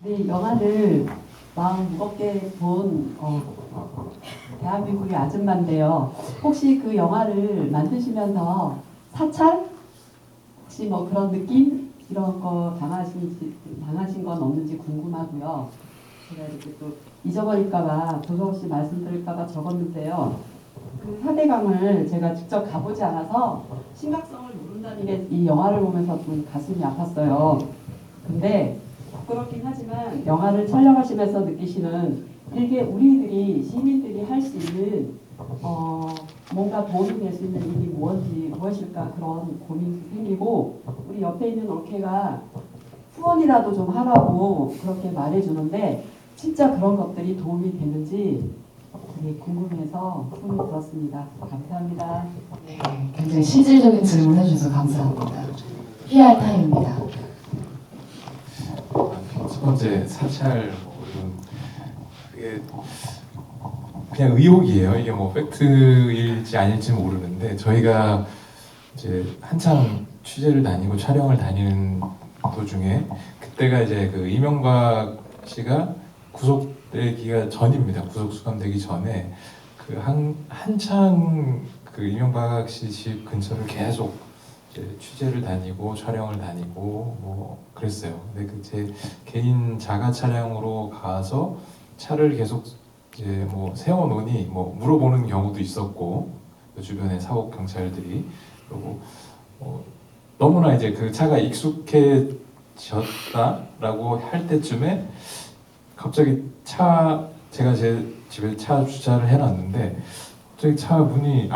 네, 영화를 마음 무겁게 본 대한민국의 아줌마인데요. 혹시 그 영화를 만드시면서 사찰? 혹시 뭐 그런 느낌? 이런 거 당하신 건 없는지 궁금하고요. 제가 이렇게 또 잊어버릴까봐, 조성씨 말씀드릴까봐 적었는데요. 그 사대강을 제가 직접 가보지 않아서 심각성을 모른다는 게 이 영화를 보면서 좀 가슴이 아팠어요. 근데 부끄럽긴 하지만 영화를 촬영하시면서 느끼시는 이게 우리들이 시민들이 할 수 있는 뭔가 도움이 될 수 있는 일이 무엇일까 그런 고민도 생기고 우리 옆에 있는 올케가 후원이라도 좀 하라고 그렇게 말해주는데 진짜 그런 것들이 도움이 되는지 되게 궁금해서 손을 들었습니다. 감사합니다. 네, 굉장히 실질적인 질문 해주셔서 감사합니다. PR 타임입니다. 첫 번째 사찰 이게 그냥 의혹이에요. 이게 뭐 팩트일지 아닐지 모르는데 저희가 이제 한참 취재를 다니고 촬영을 다니는 도중에 그때가 이제 그 이명박 씨가 구속되기가 전입니다. 구속 수감되기 전에 그 한창 그 이명박 씨 집 근처를 계속 이제 취재를 다니고 촬영을 다니고 뭐 그랬어요. 근데 그 제 개인 자가 차량으로 가서 차를 계속 이제 뭐 세워놓으니 뭐 물어보는 경우도 있었고 그 주변의 사복 경찰들이 그리고 너무나 이제 그 차가 익숙해졌다라고 할 때쯤에 갑자기 제가 제 집에 차 주차를 해놨는데 갑자기 차 문이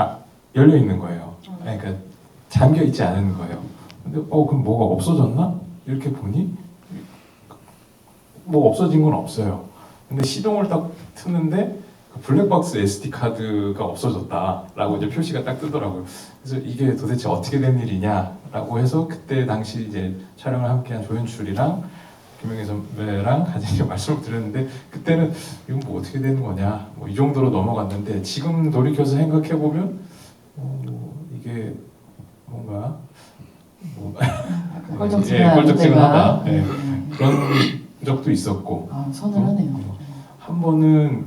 열려 있는 거예요. 그러니까 잠겨 있지 않은 거예요. 근데 그럼 뭐가 없어졌나? 이렇게 보니 뭐 없어진 건 없어요. 근데 시동을 딱 트는데 그 블랙박스 SD 카드가 없어졌다라고 이제 표시가 딱 뜨더라고요. 그래서 이게 도대체 어떻게 된 일이냐라고 해서 그때 당시 이제 촬영을 함께한 조연출이랑 김영애 선배랑 같이 말씀을 드렸는데 그때는 이건 뭐 어떻게 되는 거냐 뭐 이 정도로 넘어갔는데 지금 돌이켜서 생각해 보면 이게 뭔가 껄쩍지근하다 그런 적도 있었고 서늘하네요. 한 번은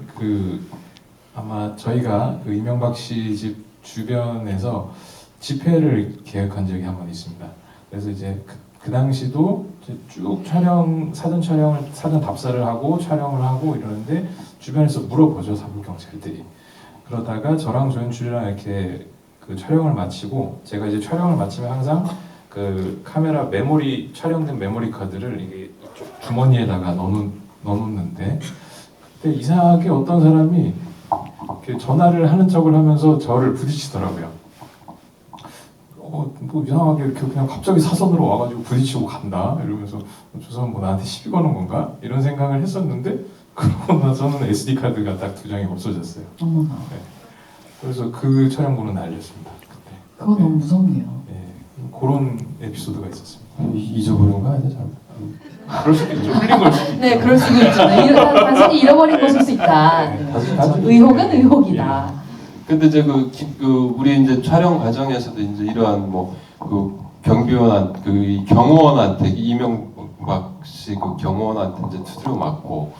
아마 저희가 그 이명박 씨 집 주변에서 집회를 계획한 적이 한 번 있습니다. 그래서 이제 그 당시도 쭉 사전 답사를 하고 촬영을 하고 이러는데 주변에서 물어보죠, 사복 경찰들이. 그러다가 저랑 조연출이랑 이렇게 그 촬영을 마치고 제가 이제 촬영을 마치면 항상 그 카메라 촬영된 메모리 카드를 이게 주머니에다가 넣어놓는데 그때 이상하게 어떤 사람이 이렇게 전화를 하는 척을 하면서 저를 부딪히더라고요. 뭐 이상하게 이렇게 그냥 갑자기 사선으로 와가지고 부딪히고 간다 이러면서 저 사람 뭐 나한테 시비 거는 건가 이런 생각을 했었는데 그러고 나서는 SD 카드가 딱 2장이 없어졌어요. 네. 그래서 그 촬영본은 날렸습니다. 그때. 그거 너무 무섭네요. 네, 그런 에피소드가 있었습니다. 잊어버린 거 아니야, 잘? 그럴 수도 있죠. 흘린 걸 수도 있죠. 네, 그럴 수도 있죠. 단순히 잃어버린 것일 수 있다. 네, 그렇죠. 의혹은 의혹이다. 근데 이제 우리 이제 촬영 과정에서도 이제 이러한 경호원한테 이명박 씨 그 경호원한테 이제 두드려 맞고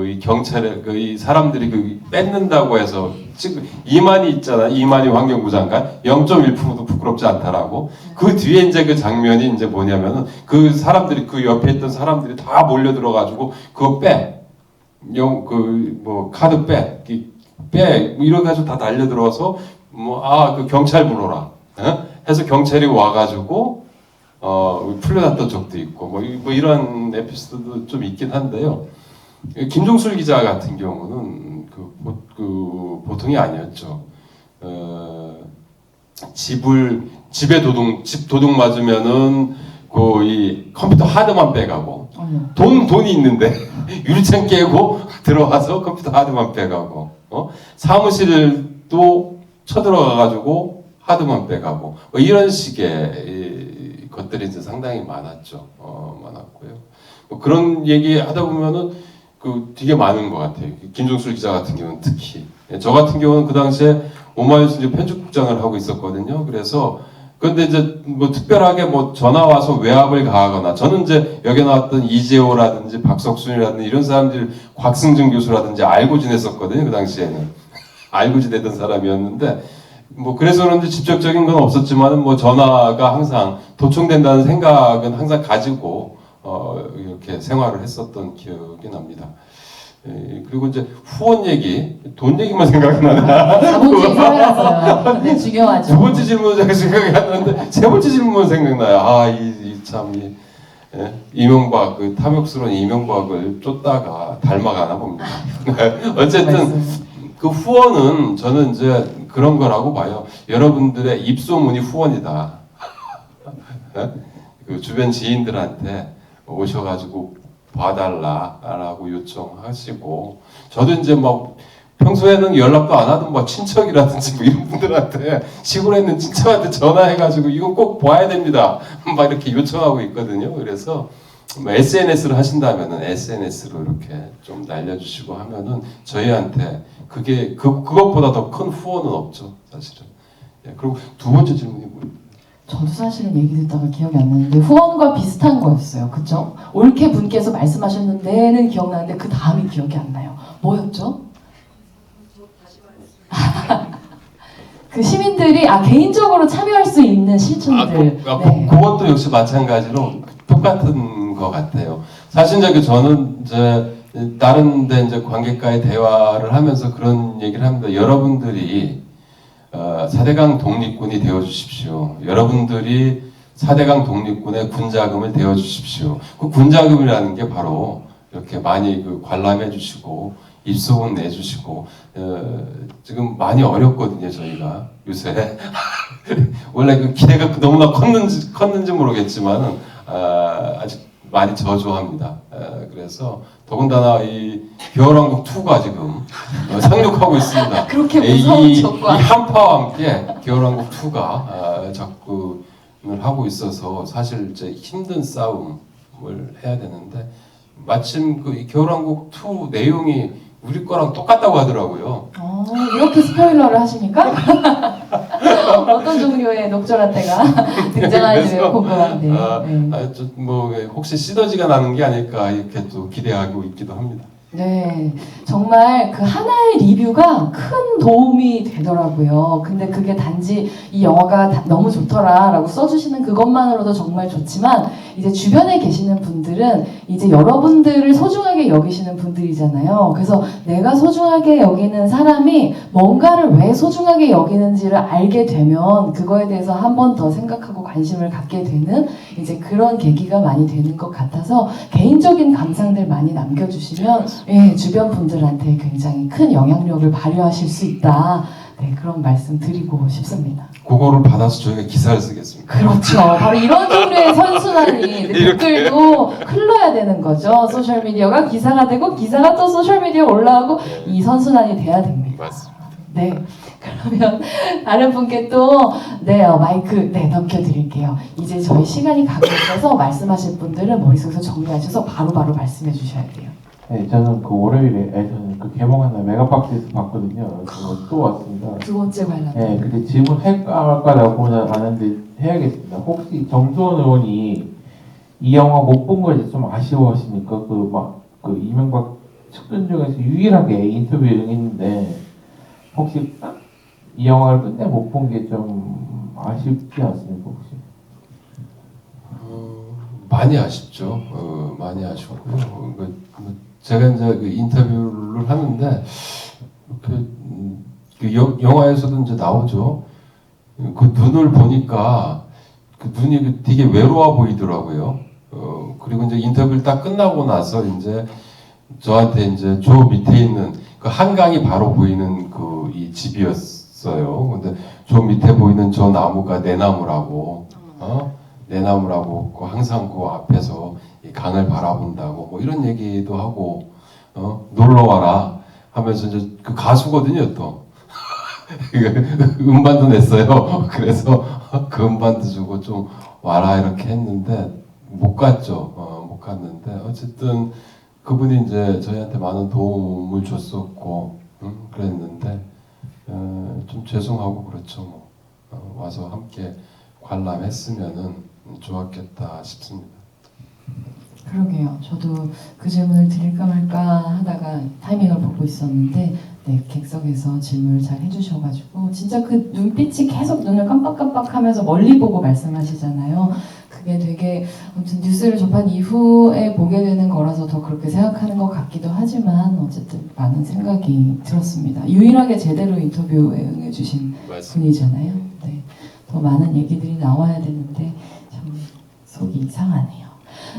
이 경찰에 이 사람들이 뺏는다고 해서 지금 이만희 있잖아. 이만희 환경부 장관 0.1%도 부끄럽지 않다라고. 그 뒤에 이제 그 장면이 이제 뭐냐면은 그 사람들이 그 옆에 있던 사람들이 다 몰려 들어가지고 그거 카드 이래가지고 다 달려 들어와서 그 경찰 불러라 해서 경찰이 와가지고 풀려났던 적도 있고 뭐 이런 에피소드도 좀 있긴 한데요. 김종술 기자 같은 경우는 보통이 아니었죠. 집 도둑 맞으면은 이 컴퓨터 하드만 빼가고 돈이 있는데 유리창 깨고 들어와서 컴퓨터 하드만 빼가고 사무실도 쳐들어가가지고 하드만 빼가고 이런 식의 것들이 이제 상당히 많았죠. 많았고요. 그런 얘기 하다 보면은 되게 많은 것 같아요. 김종술 기자 같은 경우는 특히. 저 같은 경우는 그 당시에 오마이뉴스 편집국장을 하고 있었거든요. 그래서 그런데 이제 뭐 특별하게 뭐 전화 와서 외압을 가하거나 저는 이제 여기 나왔던 이재호라든지 박석순이라든지 이런 사람들 곽승준 교수라든지 알고 지냈었거든요. 그 당시에는 알고 지내던 사람이었는데 뭐 그래서 그런지 직접적인 건 없었지만은 뭐 전화가 항상 도청된다는 생각은 항상 가지고 이렇게 생활을 했었던 기억이 납니다. 그리고 이제 후원 얘기, 돈 얘기만 생각이 나네. 자본주의 사회라서요. 네, 중요하죠. 두 번째 질문은 제가 생각이 안 나는데 세 번째 질문은 생각나요. 이명박 그 탐욕스러운 이명박을 쫓다가 닮아가나 봅니다. 어쨌든 그 후원은 저는 이제 그런 거라고 봐요. 여러분들의 입소문이 후원이다. 그 주변 지인들한테 오셔가지고 봐달라라고 요청하시고 저도 이제 막 평소에는 연락도 안 하던 막 친척이라든지 뭐 이런 분들한테 시골에 있는 친척한테 전화해가지고 이거 꼭 봐야 됩니다 막 이렇게 요청하고 있거든요. 그래서 뭐 SNS를 하신다면은 SNS로 이렇게 좀 날려주시고 하면은 저희한테 그게 그것보다 더 큰 후원은 없죠 사실은. 예, 그리고 두 번째 질문이 뭐예요? 저도 사실은 얘기 듣다가 기억이 안 나는데 후원과 비슷한 거였어요. 그쵸? 올케 분께서 말씀하셨는데는 기억나는데 그 다음이 기억이 안 나요. 뭐였죠? 그 시민들이 개인적으로 참여할 수 있는 실천들. 네. 그것도 역시 마찬가지로 똑같은 것 같아요. 사실 이제 저는 이제 다른 데 이제 관객과의 대화를 하면서 그런 얘기를 합니다. 여러분들이 4대강 독립군이 되어 주십시오. 여러분들이 4대강 독립군의 군자금을 되어 주십시오. 그 군자금이라는 게 바로 이렇게 많이 그 관람해 주시고 입소문 내 주시고 지금 많이 어렵거든요, 저희가 요새. 원래 그 기대가 너무나 컸는지 모르겠지만 아직 많이 저조합니다. 그래서 더군다나 이 겨울왕국 2가 지금 상륙하고 있습니다. 그렇게 무서운 적과 이 한파와 함께 겨울왕국 2가 접근을 하고 있어서 사실 이제 힘든 싸움을 해야 되는데 마침 그 겨울왕국 2 내용이 우리 거랑 똑같다고 하더라고요. 이렇게 스포일러를 하십니까? 어떤 종류의 녹절한 때가 등장하는지 궁금한데. 뭐 혹시 시너지가 나는 게 아닐까 이렇게 또 기대하고 있기도 합니다. 네, 정말 그 하나의 리뷰가 큰 도움이 되더라고요. 근데 그게 단지 이 영화가 너무 좋더라라고 써주시는 그것만으로도 정말 좋지만 이제 주변에 계시는 분들은 이제 여러분들을 소중하게 여기시는 분들이잖아요. 그래서 내가 소중하게 여기는 사람이 뭔가를 왜 소중하게 여기는지를 알게 되면 그거에 대해서 한 번 더 생각하고 관심을 갖게 되는 이제 그런 계기가 많이 되는 것 같아서 개인적인 감상들 많이 남겨주시면 주변 분들한테 굉장히 큰 영향력을 발휘하실 수 있다. 네, 그런 말씀 드리고 싶습니다. 그거를 받아서 저희가 기사를 쓰겠습니다. 그렇죠. 바로 이런 종류의 선순환이 댓글도 흘러야 되는 거죠. 소셜미디어가 기사가 되고 기사가 또 소셜미디어에 올라오고 이 선순환이 돼야 됩니다. 맞습니다. 네. 그러면 다른 분께 또 마이크 넘겨드릴게요. 이제 저희 시간이 가고 있어서 말씀하실 분들은 머릿속에서 정리하셔서 바로바로 말씀해 주셔야 돼요. 네, 저는 그 월요일에 저는 그 개봉한 날 메가박스에서 봤거든요. 그래서 또 왔습니다. 두 번째 관람. 네, 근데 질문할까 말까라고 보면 아는데 해야겠습니다. 혹시 정수원 의원이 이 영화 못 본 걸 좀 아쉬워하십니까? 그 이명박 측근 중에서 유일하게 인터뷰에 응했는데 혹시 이 영화를 끝내 못 본 게 좀 아쉽지 않습니까? 혹시? 많이 아쉽죠. 많이 아쉽고요. 제가 이제 그 인터뷰를 하는데 영화에서도 이제 나오죠. 그 눈을 보니까 그 눈이 되게 외로워 보이더라고요. 그리고 이제 인터뷰를 딱 끝나고 나서 이제 저한테 이제 저 밑에 있는 그 한강이 바로 보이는 그 이 집이었어요. 근데 저 밑에 보이는 저 나무가 내 나무라고, 내 나무라고 항상 그 앞에서 이 강을 바라본다고 뭐 이런 얘기도 하고, 놀러 와라 하면서 이제 그 가수거든요 또. 음반도 냈어요. 그래서 그 음반도 주고 좀 와라 이렇게 했는데 못 갔죠. 못 갔는데 어쨌든 그분이 이제 저희한테 많은 도움을 줬었고 그랬는데 좀 죄송하고 그렇죠. 뭐 와서 함께 관람했으면은 좋았겠다 싶습니다. 그러게요. 저도 그 질문을 드릴까 말까 하다가 타이밍을 보고 있었는데 네, 객석에서 질문을 잘 해주셔가지고 진짜 그 눈빛이 계속 눈을 깜빡깜빡하면서 멀리 보고 말씀하시잖아요. 그게 되게 아무튼 뉴스를 접한 이후에 보게 되는 거라서 더 그렇게 생각하는 것 같기도 하지만 어쨌든 많은 생각이 들었습니다. 유일하게 제대로 인터뷰에 응해주신 분이잖아요. 네, 더 많은 얘기들이 나와야 되는데 참 속이 상하네요.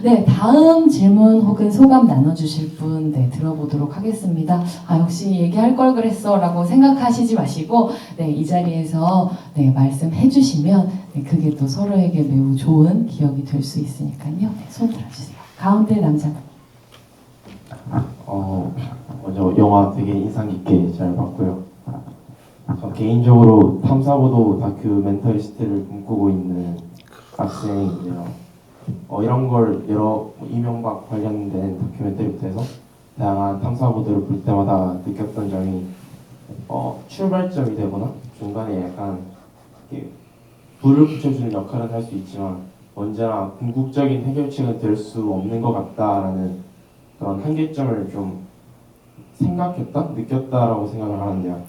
네, 다음 질문 혹은 소감 나눠주실 분 네, 들어보도록 하겠습니다. 아, 역시 얘기할 걸 그랬어 라고 생각하시지 마시고 네, 이 자리에서 네, 말씀해 주시면 네, 그게 또 서로에게 매우 좋은 기억이 될 수 있으니까요. 네, 손 들어주세요. 가운데 남자분. 먼저 영화 되게 인상 깊게 잘 봤고요. 저 개인적으로 탐사보도 다큐멘터리스트를 꿈꾸고 있는 학생인데요. 이런 걸 여러 이명박 관련된 다큐멘터리부터 해서 다양한 탐사보도를 볼 때마다 느꼈던 점이 출발점이 되거나 중간에 약간 이렇게 불을 붙여주는 역할은 할 수 있지만 언제나 궁극적인 해결책은 될 수 없는 것 같다라는 그런 한계점을 좀 느꼈다라고 생각을 하는데요.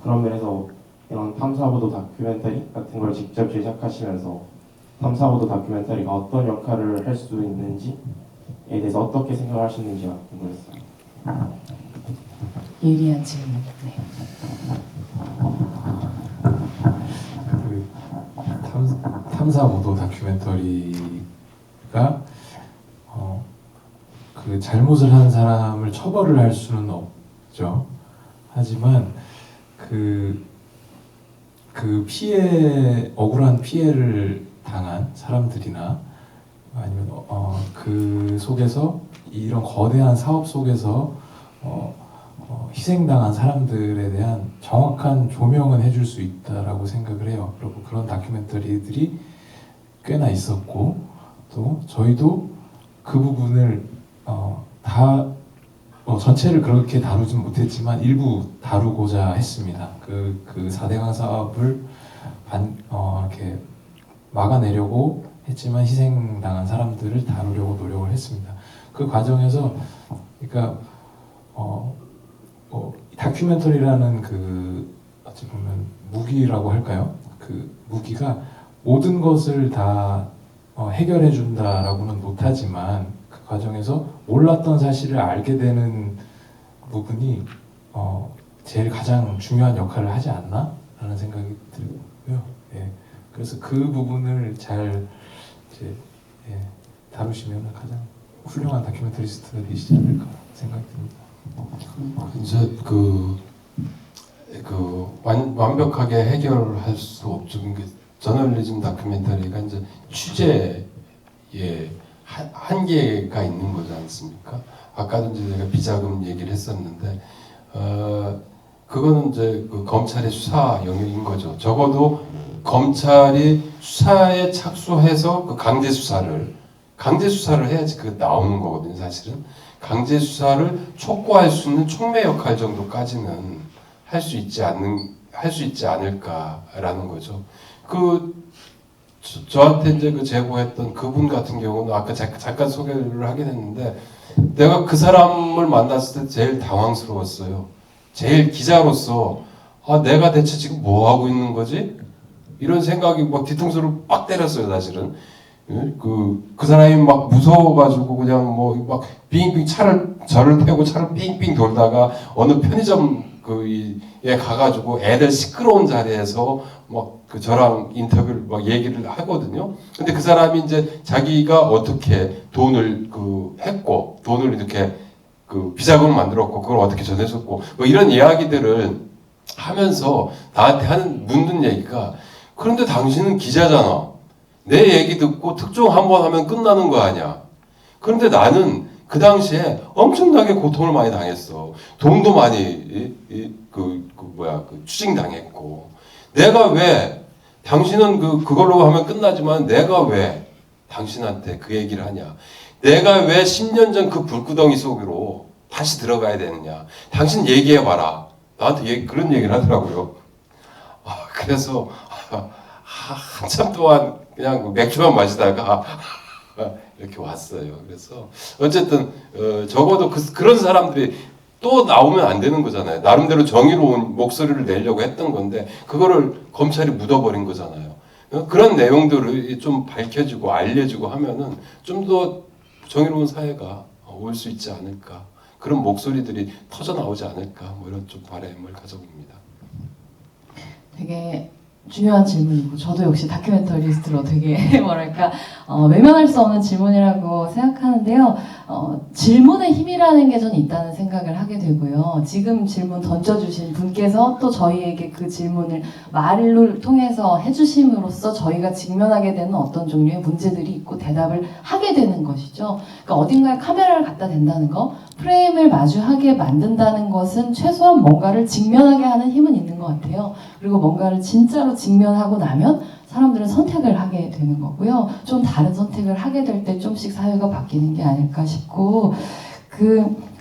그런 면에서 이런 탐사보도 다큐멘터리 같은 걸 직접 제작하시면서 탐사보도 다큐멘터리가 어떤 역할을 할 수 있는지에 대해서 어떻게 생각하시는지가 궁금했어요. 예리한 질문. 네. 그 탐사보도 다큐멘터리가 그 잘못을 한 사람을 처벌을 할 수는 없죠. 하지만 그 억울한 피해를 당한 사람들이나 아니면 그 속에서 이런 거대한 사업 속에서 희생당한 사람들에 대한 정확한 조명은 해줄 수 있다라고 생각을 해요. 그리고 그런 다큐멘터리들이 꽤나 있었고 또 저희도 그 부분을 전체를 그렇게 다루진 못했지만 일부 다루고자 했습니다. 그 4대강 사업을 이렇게 막아내려고 했지만 희생당한 사람들을 다루려고 노력을 했습니다. 그 과정에서 그러니까 다큐멘터리라는 그 어찌 보면 무기라고 할까요? 그 무기가 모든 것을 다 해결해 준다라고는 못하지만 그 과정에서 몰랐던 사실을 알게 되는 부분이 제일 가장 중요한 역할을 하지 않나라는 생각이 들고요. 예. 그래서 그 부분을 잘 이제 다루시면 가장 훌륭한 다큐멘터리스트가 되시지 않을까 생각이 듭니다. 이제 완벽하게 해결할 수 없죠. 그러니까 저널리즘 다큐멘터리가 이제 취재에 한계가 있는 거지 않습니까? 아까도 이제 제가 비자금 얘기를 했었는데 그거는 이제 그 검찰의 수사 영역인 거죠. 적어도 검찰이 수사에 착수해서 그 강제 수사를 해야지 그 나오는 거거든요. 사실은 강제 수사를 촉구할 수 있는 촉매 역할 정도까지는 할 수 있지 않을까라는 거죠. 저한테 이제 그 제보했던 그분 같은 경우는 아까 잠깐 소개를 하게 됐는데 내가 그 사람을 만났을 때 제일 당황스러웠어요. 제일 기자로서 내가 대체 지금 뭐 하고 있는 거지? 이런 생각이 막 뒤통수를 빡 때렸어요, 사실은. 그 사람이 막 무서워가지고 그냥 막 빙빙 저를 태우고 차를 빙빙 돌다가 어느 편의점 에 가가지고 애들 시끄러운 자리에서 막 저랑 인터뷰를 막 얘기를 하거든요. 근데 그 사람이 이제 자기가 어떻게 돈을 했고 돈을 이렇게 비자금을 만들었고 그걸 어떻게 전해줬고 뭐 이런 이야기들을 하면서 나한테 묻는 얘기가 그런데 당신은 기자잖아. 내 얘기 듣고 특종 한번 하면 끝나는 거 아니야. 그런데 나는 그 당시에 엄청나게 고통을 많이 당했어. 돈도 많이 추징당했고. 내가 왜 당신은 그걸로 하면 끝나지만 내가 왜 당신한테 그 얘기를 하냐? 내가 왜 10년 전 그 불구덩이 속으로 다시 들어가야 되느냐? 당신 얘기해봐라. 나한테 그런 얘기를 하더라고요. 그래서 한참 동안 그냥 그 맥주만 마시다가 이렇게 왔어요. 그래서 어쨌든 적어도 그런 사람들이 또 나오면 안 되는 거잖아요. 나름대로 정의로운 목소리를 내려고 했던 건데 그거를 검찰이 묻어버린 거잖아요. 그런 내용들을 좀 밝혀지고 알려지고 하면은 좀 더 정의로운 사회가 올 수 있지 않을까. 그런 목소리들이 터져 나오지 않을까. 뭐 이런 좀 바람을 가져봅니다. 되게 중요한 질문이고 저도 역시 다큐멘터리스트로 되게 뭐랄까 외면할 수 없는 질문이라고 생각하는데요. 질문의 힘이라는 게 저는 있다는 생각을 하게 되고요. 지금 질문 던져주신 분께서 또 저희에게 그 질문을 말을 통해서 해주심으로써 저희가 직면하게 되는 어떤 종류의 문제들이 있고 대답을 하게 되는 것이죠. 그러니까 어딘가에 카메라를 갖다 댄다는 거, 프레임을 마주하게 만든다는 것은 최소한 뭔가를 직면하게 하는 힘은 있는 것 같아요. 그리고 뭔가를 진짜로 직면하고 나면 사람들은 선택을 하게 되는 거고요. 좀 다른 선택을 하게 될 때 좀씩 사회가 바뀌는 게 아닐까 싶고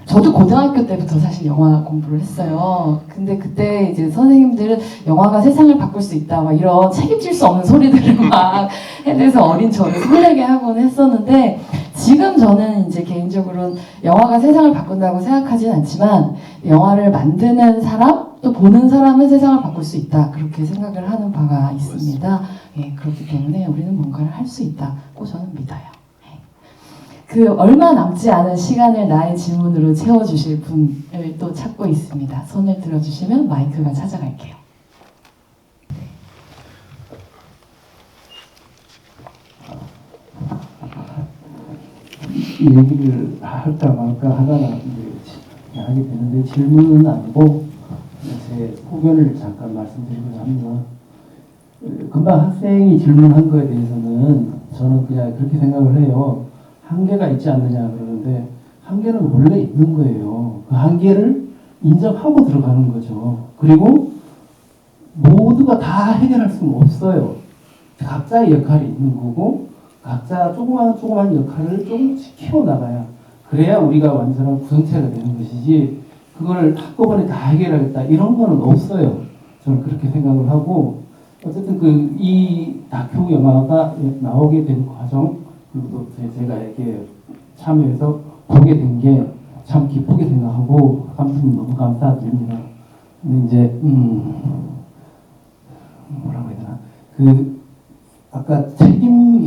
저도 고등학교 때부터 사실 영화 공부를 했어요. 근데 그때 이제 선생님들은 영화가 세상을 바꿀 수 있다 막 이런 책임질 수 없는 소리들을 막 해대서 어린 저를 설레게 하곤 했었는데 지금 저는 이제 개인적으로는 영화가 세상을 바꾼다고 생각하진 않지만 영화를 만드는 사람 또 보는 사람은 세상을 바꿀 수 있다 그렇게 생각을 하는 바가 있습니다. 예, 그렇기 때문에 우리는 뭔가를 할 수 있다고 저는 믿어요. 얼마 남지 않은 시간을 나의 질문으로 채워주실 분을 또 찾고 있습니다. 손을 들어주시면 마이크가 찾아갈게요. 이 얘기를 할까 말까 하다가 이제 하게 되는데 질문은 아니고 제 소견을 잠깐 말씀드리고자 합니다. 금방 학생이 질문한 거에 대해서는 저는 그냥 그렇게 생각을 해요. 한계가 있지 않느냐 그러는데 한계는 원래 있는 거예요. 그 한계를 인정하고 들어가는 거죠. 그리고 모두가 다 해결할 수는 없어요. 각자의 역할이 있는 거고 각자 조그만 역할을 조금씩 키워나가야 그래야 우리가 완전한 구성체가 되는 것이지 그걸 한꺼번에 다 해결하겠다 이런 거는 없어요. 저는 그렇게 생각을 하고 어쨌든 이 다큐 영화가 나오게 된 과정 그리고 또 제가 이렇게 참여해서 보게 된 게 참 기쁘게 생각하고 감독님 너무 감사드립니다. 근데 이제 뭐라고 해야 되나 아까 책임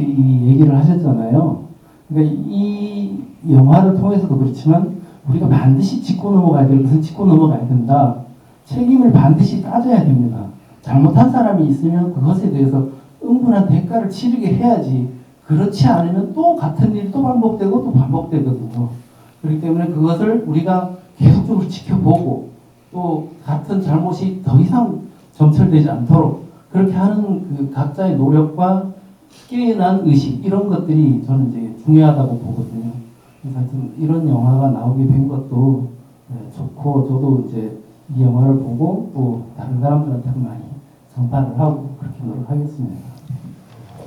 얘기를 하셨잖아요. 그러니까 이 영화를 통해서도 그렇지만 우리가 반드시 짚고 넘어가야 될 것은 짚고 넘어가야 된다. 책임을 반드시 따져야 됩니다. 잘못한 사람이 있으면 그것에 대해서 응분한 대가를 치르게 해야지. 그렇지 않으면 또 같은 일이 또 반복되고 또 반복되거든요. 그렇기 때문에 그것을 우리가 계속적으로 지켜보고 또 같은 잘못이 더 이상 점철되지 않도록 그렇게 하는 그 각자의 노력과 깨어난 의식 이런 것들이 저는 이제 중요하다고 보거든요. 그래서 하여튼 이런 영화가 나오게 된 것도 좋고 저도 이제 이 영화를 보고 또 다른 사람들한테도 많이 전파를 하고 그렇게 노력하겠습니다.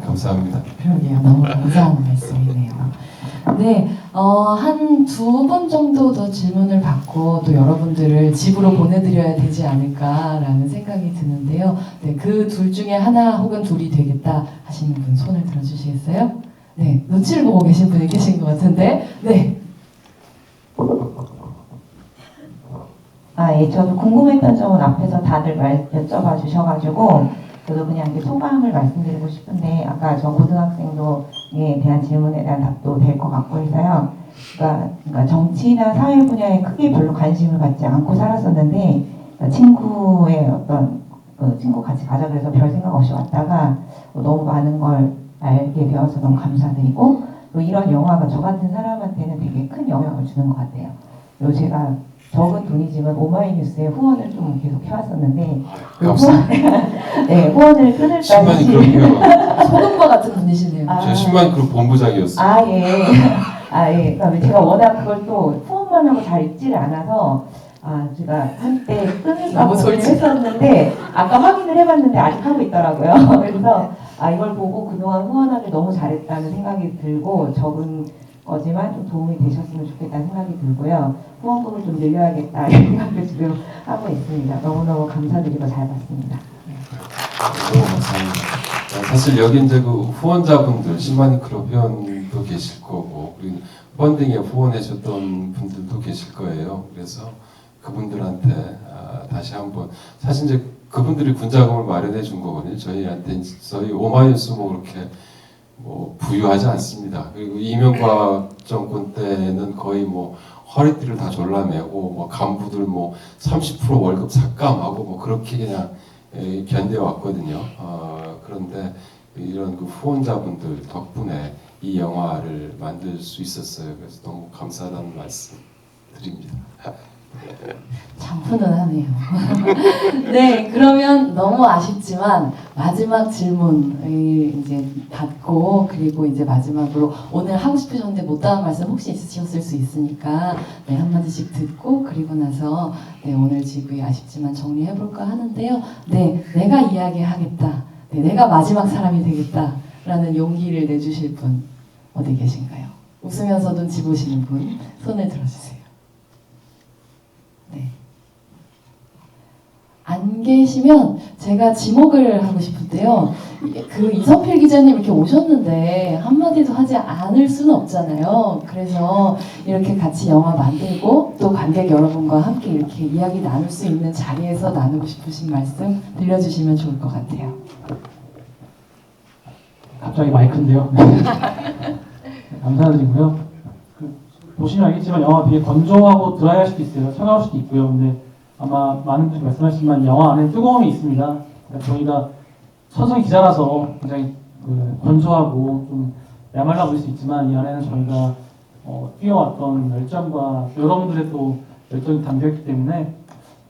감사합니다. 그러게요. 너무 감사한 말씀이네요. 네, 한 2분 정도 더 질문을 받고 또 여러분들을 집으로 보내드려야 되지 않을까라는 생각이 드는데요. 네, 그 둘 중에 하나 혹은 둘이 되겠다 하시는 분 손을 들어주시겠어요? 네, 눈치를 보고 계신 분이 계신 것 같은데, 네. 예, 저도 궁금했던 점은 앞에서 다들 여쭤봐 주셔가지고 저도 그냥 이렇게 소감을 말씀드리고 싶은데 아까 저 고등학생도에 대한 질문에 대한 답도 될 것 같고 해서요. 그러니까 정치나 사회 분야에 크게 별로 관심을 갖지 않고 살았었는데 친구의 어떤 친구 같이 가자 그래서 별 생각 없이 왔다가 너무 많은 걸 알게 되어서 너무 감사드리고 또 이런 영화가 저 같은 사람한테는 되게 큰 영향을 주는 것 같아요. 그리고 제가 적은 돈이지만 오마이뉴스에 후원을 좀 계속 해왔었는데 네, 후원을 끊을 10만이 그렇고요. 소금과 같은 분이시네요. 저 10만 그룹 본부장이었어요. 예. 그러니까 제가 워낙 그걸 또 후원만 하고 잘 읽지를 않아서 제가 한때 끊을까 했었는데 아까 확인을 해봤는데 아직 하고 있더라고요. 그래서 이걸 보고 그동안 후원하길 너무 잘했다는 생각이 들고 적은 거지만 좀 도움이 되셨으면 좋겠다는 생각이 들고요. 후원금을 좀 늘려야겠다 이런 생각을 지금 하고 있습니다. 너무너무 감사드리고 잘 봤습니다. 너무 감사합니다. 사실 여기 이제 그 후원자분들, 신마니 클럽 회원도 계실 거고, 그리고 펀딩에 후원해줬던 분들도 계실 거예요. 그래서 그분들한테 다시 한번, 사실 이제 그분들이 군자금을 마련해 준 거거든요. 저희한테 저희 오마이뉴스 뭐 그렇게 뭐 부유하지 않습니다. 그리고 이명박 정권 때는 거의 뭐 허리띠를 다 졸라매고 뭐 간부들 뭐 30% 월급 삭감하고 뭐 그렇게 그냥 견뎌왔거든요. 그런데 이런 그 후원자분들 덕분에 이 영화를 만들 수 있었어요. 그래서 너무 감사하다는 말씀 드립니다. 참 훈훈하네요. 네, 그러면 너무 아쉽지만 마지막 질문을 이제 받고 그리고 이제 마지막으로 오늘 하고 싶으셨는데 못다한 말씀 혹시 있으셨을 수 있으니까 네, 한마디씩 듣고 그리고 나서 네, 오늘 GV 아쉽지만 정리해볼까 하는데요. 네, 내가 이야기하겠다. 네, 내가 마지막 사람이 되겠다라는 용기를 내주실 분 어디 계신가요? 웃으면서 눈치 보시는 분 손을 들어주세요. 네. 안 계시면 제가 지목을 하고 싶은데요. 그 이선필 기자님 이렇게 오셨는데 한마디도 하지 않을 수는 없잖아요. 그래서 이렇게 같이 영화 만들고 또 관객 여러분과 함께 이렇게 이야기 나눌 수 있는 자리에서 나누고 싶으신 말씀 들려주시면 좋을 것 같아요. 갑자기 마이크인데요. 감사드리고요. 보시면 알겠지만 영화 되게 건조하고 드라이할 수도 있어요. 차가울 수도 있고요. 근데 아마 많은 분들이 말씀하시지만 영화 안에 뜨거움이 있습니다. 그러니까 저희가 서성 기자라서 굉장히 건조하고 좀 야말라 보일 수 있지만 이 안에는 저희가 뛰어왔던 열정과 여러분들의 또 열정이 담겨있기 때문에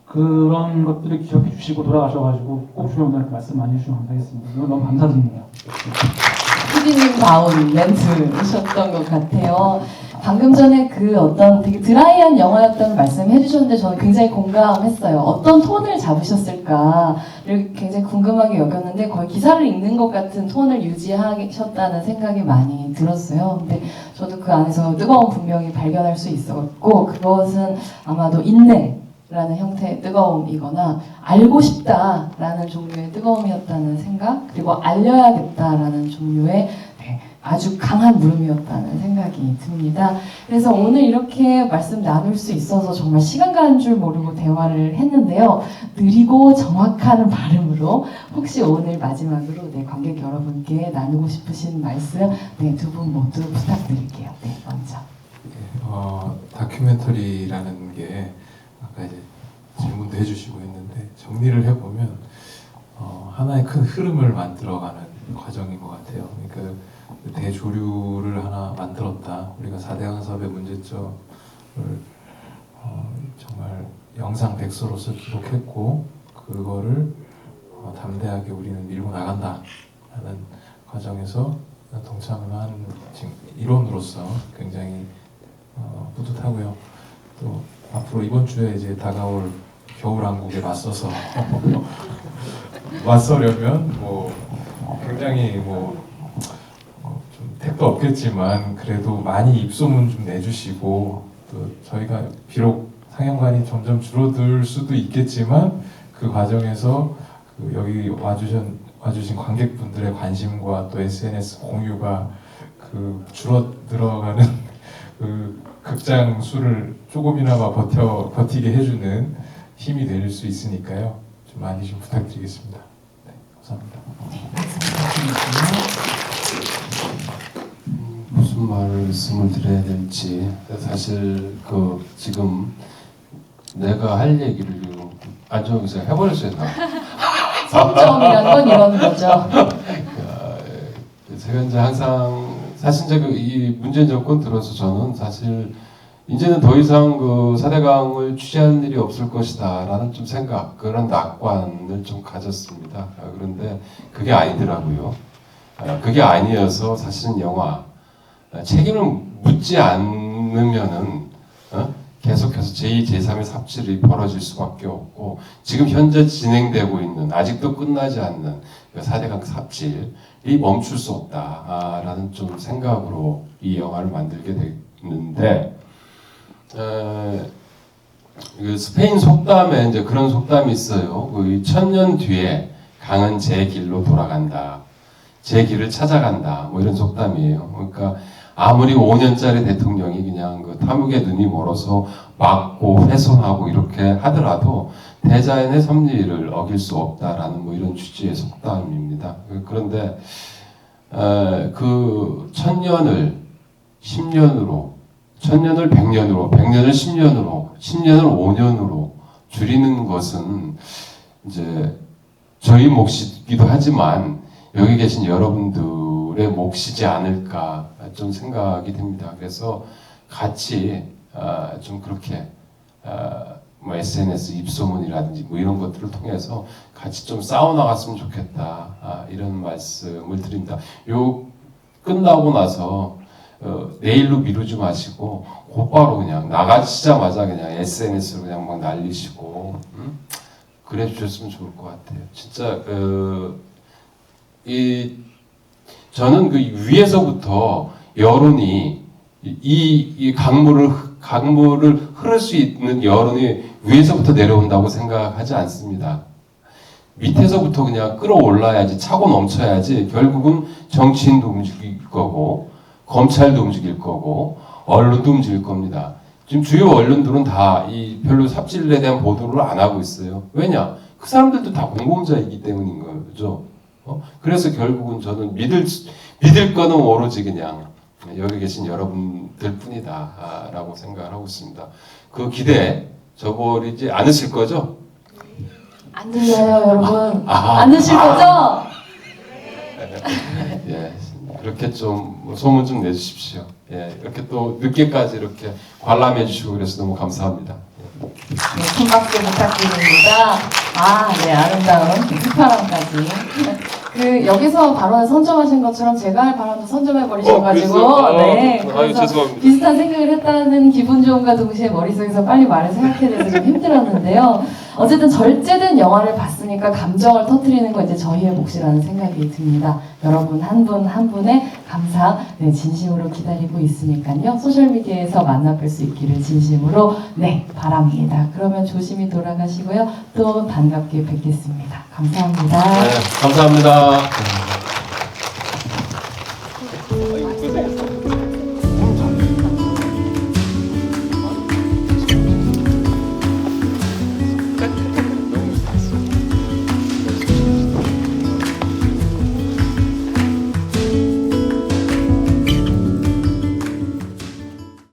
그런 것들을 기억해 주시고 돌아가셔가지고 꼭 주변 분들한테 말씀 많이 해주시면 감사하겠습니다. 이건 너무 감사드립니다. 피디님 멘트이셨던 것 같아요. 방금 전에 그 어떤 되게 드라이한 영화였다는 말씀해 주셨는데 저는 굉장히 공감했어요. 어떤 톤을 잡으셨을까를 굉장히 궁금하게 여겼는데 거의 기사를 읽는 것 같은 톤을 유지하셨다는 생각이 많이 들었어요. 근데 저도 그 안에서 뜨거움 분명히 발견할 수 있었고 그것은 아마도 인내라는 형태의 뜨거움이거나 알고 싶다라는 종류의 뜨거움이었다는 생각 그리고 알려야겠다라는 종류의 아주 강한 물음이었다는 생각이 듭니다. 그래서 오늘 이렇게 말씀 나눌 수 있어서 정말 시간 가는 줄 모르고 대화를 했는데요. 느리고 정확한 발음으로 혹시 오늘 마지막으로 네, 관객 여러분께 나누고 싶으신 말씀 네, 두 분 모두 부탁드릴게요. 네, 먼저. 다큐멘터리라는 게 아까 이제 질문도 해주시고 했는데 정리를 해보면 하나의 큰 흐름을 만들어가는 과정인 것 같아요. 그러니까 대조류를 하나 만들었다. 우리가 4대 강사업의 문제점을 정말 영상 백서로서 기록했고 그거를 담대하게 우리는 밀고 나간다라는 과정에서 동참을 한 일원으로서 굉장히 뿌듯하고요. 또 앞으로 이번 주에 이제 다가올 겨울왕국에 맞서서 맞서려면 뭐 굉장히 좀 택도 없겠지만 그래도 많이 입소문 좀 내주시고 또 저희가 비록 상영관이 점점 줄어들 수도 있겠지만 그 과정에서 그 여기 와주신 관객분들의 관심과 또 SNS 공유가 그 줄어들어가는 그 극장 수를 조금이나마 버티게 해주는 힘이 될 수 있으니까요. 좀 많이 좀 부탁드리겠습니다. 네, 감사합니다. 무슨 말씀을 드려야 될지 사실 지금 내가 할 얘기를 안정에서 해버렸어요. 성점이란 건 이런 거죠. 제가 이제 항상 사실 제가 이 문재인 정권 들어서 저는 사실 이제는 더 이상 그 4대강을 취재하는 일이 없을 것이다라는 좀 생각, 그런 낙관을 좀 가졌습니다. 그런데 그게 아니더라고요. 그게 아니어서 사실은 영화 책임을 묻지 않으면은 계속해서 제2, 제3의 삽질이 벌어질 수밖에 없고 지금 현재 진행되고 있는 아직도 끝나지 않는 4대강 삽질이 멈출 수 없다라는 좀 생각으로 이 영화를 만들게 됐는데 그 스페인 속담에 이제 그런 속담이 있어요. 그 1000년 뒤에 강은 제 길로 돌아간다. 제 길을 찾아간다. 뭐 이런 속담이에요. 그러니까 아무리 5년짜리 대통령이 그냥 그 탐욕에 눈이 멀어서 막고 훼손하고 이렇게 하더라도 대자연의 섭리를 어길 수 없다라는 뭐 이런 취지의 속담입니다. 그런데 그 1000년을 10년으로, 1000년을 100년으로, 100년을 10년으로, 10년을 5년으로 줄이는 것은 이제 저희 몫이기도 하지만 여기 계신 여러분들의 몫이지 않을까 좀 생각이 됩니다. 그래서 같이 좀 그렇게 뭐 SNS 입소문이라든지 뭐 이런 것들을 통해서 같이 좀 싸워나갔으면 좋겠다. 이런 말씀을 드립니다. 요 끝나고 나서 내일로 미루지 마시고 곧바로 그냥 나가시자마자 그냥 SNS로 그냥 막 날리시고 그래 주셨으면 좋을 것 같아요. 진짜 저는 그 위에서부터 여론이 이 강물을 흐를 수 있는 여론이 위에서부터 내려온다고 생각하지 않습니다. 밑에서부터 그냥 끌어올라야지, 차고 넘쳐야지 결국은 정치인도 움직일 거고 검찰도 움직일 거고 언론도 움직일 겁니다. 지금 주요 언론들은 다 이 별로 삽질에 대한 보도를 안 하고 있어요. 왜냐? 그 사람들도 다 공범자이기 때문인 거죠. 그래서 결국은 저는 믿을 거는 오로지 그냥 여기 계신 여러분들 뿐이다 라고 생각을 하고 있습니다. 그 기대 저버리지 않으실 거죠? 안 들려요, 여러분. 안 드실 거죠? 예, 그렇게 좀 소문 좀 내주십시오. 예, 이렇게 또 늦게까지 이렇게 관람해 주시고 그래서 너무 감사합니다. 네, 큰 박수 부탁드립니다. 네, 아름다운 휘파람까지. 여기서 발언을 선점하신 것처럼 제가 할 발언도 선점해 버리셔가지고, 네, 그래서 죄송합니다. 비슷한 생각을 했다는 기분 좋음과 동시에 머릿속에서 빨리 말을 생각해야 돼서 좀 힘들었는데요. 어쨌든 절제된 영화를 봤으니까 감정을 터뜨리는 거 이제 저희의 몫이라는 생각이 듭니다. 여러분 한 분 한 분의 감사 진심으로 기다리고 있으니까요. 소셜미디어에서 만나뵐 수 있기를 진심으로 바랍니다. 그러면 조심히 돌아가시고요. 또 반갑게 뵙겠습니다. 감사합니다. 네, 감사합니다.